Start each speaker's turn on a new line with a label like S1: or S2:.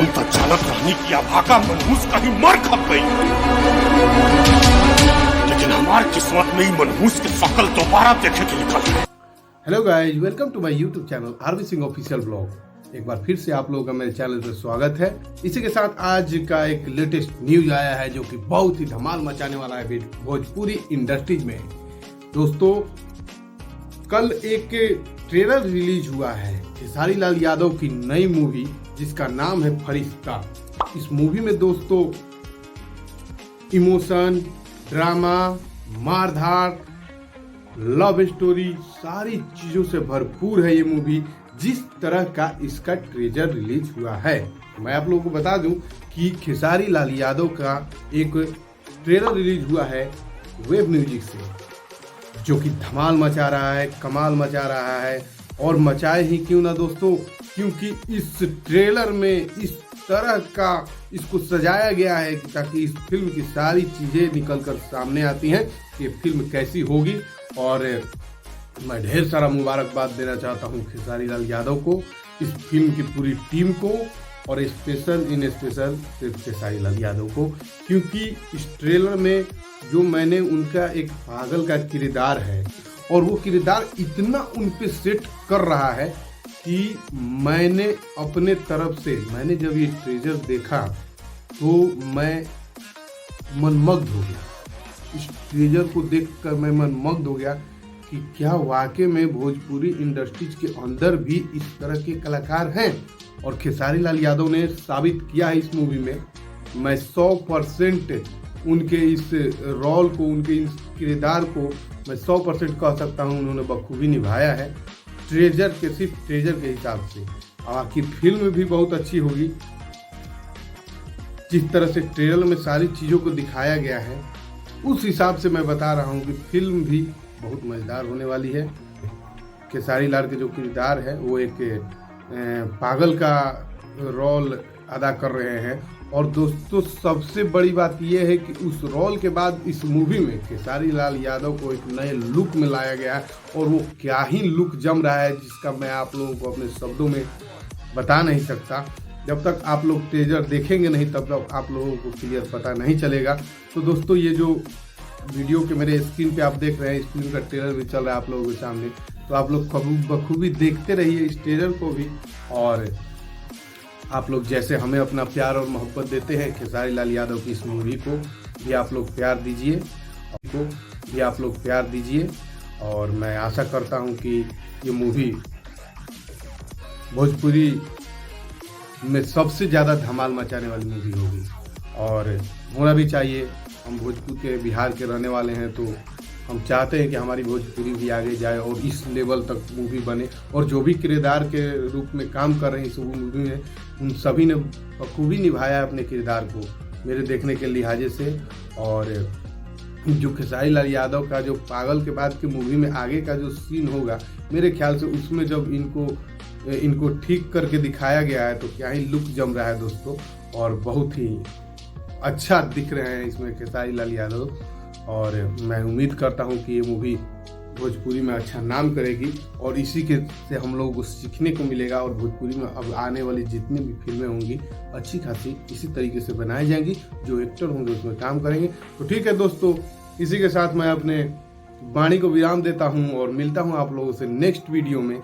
S1: तो चालत रहनी की अभागा मनहूस कहीं मर खप गई, लेकिन हमारी किस्मत में ही मनहूस की शकल दोबारा देखे के निकल है।
S2: Hello guys, welcome to my YouTube channel RV Singh official blog. एक बार फिर से आप लोगों का मेरे चैनल पर स्वागत है। इसी के साथ आज का एक लेटेस्ट न्यूज आया है जो कि बहुत ही धमाल मचाने वाला है भोजपुरी इंडस्ट्रीज में। दोस्तों, कल एक ट्रेलर रिलीज हुआ है खेसारी लाल यादव की नई मूवी जिसका नाम है फरिश्ता। इस मूवी में दोस्तों इमोशन, ड्रामा, मारधाड़, लव स्टोरी, सारी चीजों से भरपूर है ये मूवी। जिस तरह का इसका ट्रेलर रिलीज हुआ है, मैं आप लोगों को बता दूं कि खेसारी लाल यादव का एक ट्रेलर रिलीज हुआ है वेब म्यूजिक से, जो कि धमाल मचा रहा है, कमाल मचा रहा है। और मचाए ही क्यों ना दोस्तों, क्योंकि इस ट्रेलर में इस तरह का इसको सजाया गया है ताकि इस फिल्म की सारी चीजें निकल कर सामने आती हैं कि फिल्म कैसी होगी। और मैं ढेर सारा मुबारकबाद देना चाहता हूं खेसारी लाल यादव को, इस फिल्म की पूरी टीम को, और स्पेशल सिर्फ खेसारी लाल यादव को, क्योंकि इस ट्रेलर में जो मैंने उनका एक पागल का किरदार है और वो किरदार इतना उन पे सेट कर रहा है कि मैंने अपने तरफ से मैंने जब ये ट्रेलर देखा तो मैं मनमग्न हो गया। इस ट्रेलर को देखकर मैं मनमग्न हो गया कि क्या वाकई में भोजपुरी इंडस्ट्रीज के अंदर भी इस तरह के कलाकार हैं। और खेसारी लाल यादव ने साबित किया है इस मूवी में। मैं 100% उनके इस रोल को, उनके इस किरदार को मैं 100% कह सकता हूं उन्होंने बखूबी निभाया है। सिर्फ ट्रेजर के हिसाब से आखिर फिल्म भी बहुत अच्छी होगी। जिस तरह से ट्रेलर में सारी चीज़ों को दिखाया गया है उस हिसाब से मैं बता रहा हूं कि फिल्म भी बहुत मज़ेदार होने वाली है। खेसारी लाल के जो किरदार है वो एक पागल का रोल अदा कर रहे हैं। और दोस्तों, सबसे बड़ी बात यह है कि उस रोल के बाद इस मूवी में खेसारी लाल यादव को एक नए लुक में लाया गया है और वो क्या ही लुक जम रहा है जिसका मैं आप लोगों को अपने शब्दों में बता नहीं सकता। जब तक आप लोग ट्रेलर देखेंगे नहीं तब तक आप लोगों को क्लियर पता नहीं चलेगा। तो दोस्तों, ये जो वीडियो के मेरे स्क्रीन पे आप देख रहे हैं, इस फिल्म का ट्रेलर भी चल रहा है आप लोगों के सामने, तो आप लोग बखूबी देखते रहिए इस ट्रेलर को भी। और आप लोग जैसे हमें अपना प्यार और मोहब्बत देते हैं खेसारी लाल यादव की इस मूवी को भी आप लोग प्यार दीजिए। और मैं आशा करता हूं कि ये मूवी भोजपुरी में सबसे ज़्यादा धमाल मचाने वाली मूवी होगी और होना भी चाहिए। हम भोजपुर के, बिहार के रहने वाले हैं तो हम चाहते हैं कि हमारी भोजपुरी भी आगे जाए और इस लेवल तक मूवी बने। और जो भी किरदार के रूप में काम कर रहे हैं इस मूवी में, उन सभी ने बखूबी निभाया अपने किरदार को मेरे देखने के लिहाजे से। और जो खेसारी लाल यादव का जो पागल के बाद की मूवी में आगे का जो सीन होगा, मेरे ख्याल से उसमें जब इनको ठीक करके दिखाया गया है तो क्या ही लुक जम रहा है दोस्तों। और बहुत ही अच्छा दिख रहे हैं इसमें खेसारी लाल यादव। और मैं उम्मीद करता हूं कि ये मूवी भोजपुरी में अच्छा नाम करेगी और इसी के से हम लोगों को सीखने को मिलेगा। और भोजपुरी में अब आने वाली जितनी भी फिल्में होंगी अच्छी खासी इसी तरीके से बनाई जाएंगी, जो एक्टर होंगे उसमें काम करेंगे। तो ठीक है दोस्तों, इसी के साथ मैं अपने वाणी को विराम देता हूं और मिलता हूं आप लोगों से नेक्स्ट वीडियो में।